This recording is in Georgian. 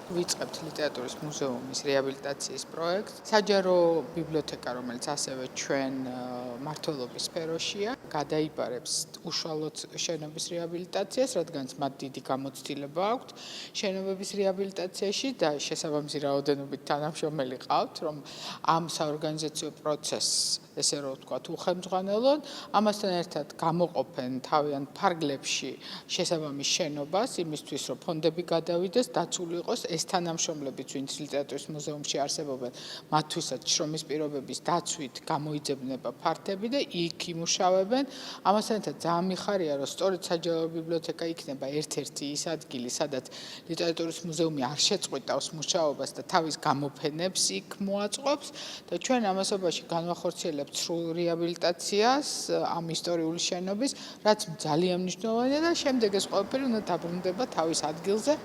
ვიწყებთ ლიტერატურის მუზეუმის რეაბილიტაციის პროექტს. საჯარო ბიბლიოთეკა, რომელიც ასევე ჩვენ მმართველობის სფეროშია, გადაიბარებს უშუალოდ შენობის რეაბილიტაციას, რადგანაც მათ დიდი გამოცდილება აქვთ შენობების რეაბილიტაციაში და შესაბამისი რაოდენობით თანამშრომელი ყავთ, რომ ამ საორგანიზაციო პროცესს, ესე რომ ვთქვათ, უხელმძღვანელონ, ამასთან ერთად გამოყოფენ თავიანთ ფარგლებში შესაბამის შენობას, იმისთვის, რომ ფონდები გადავიდეს, დაცული იყოს ეს თანამშრომლებიც, ვინც ლიტერატურის მუზეუმში არსებობენ, მათთვისაც შრომის პირობების დაცვით გამოიძებნება ფართები და იქ იმუშავებენ. ამასთან ერთად ძალიან მიხარია, რომ სწორედ საჯარო ბიბლიოთეკა იქნება ერთ-ერთი ის ადგილი, სადაც ლიტერატურის მუზეუმი არ შეწყვიტავს მუშაობას და თავის გამოფენებს იქ მოაწყობს და ჩვენ ამასობაში განვახორციელებთ სრულ რეაბილიტაციას ამ ისტორიული შენობის, რაც ძალიან მნიშვნელოვანია და შემდეგ ეს ყველაფერი უნდა დაბრუნდება თავის ადგილზე.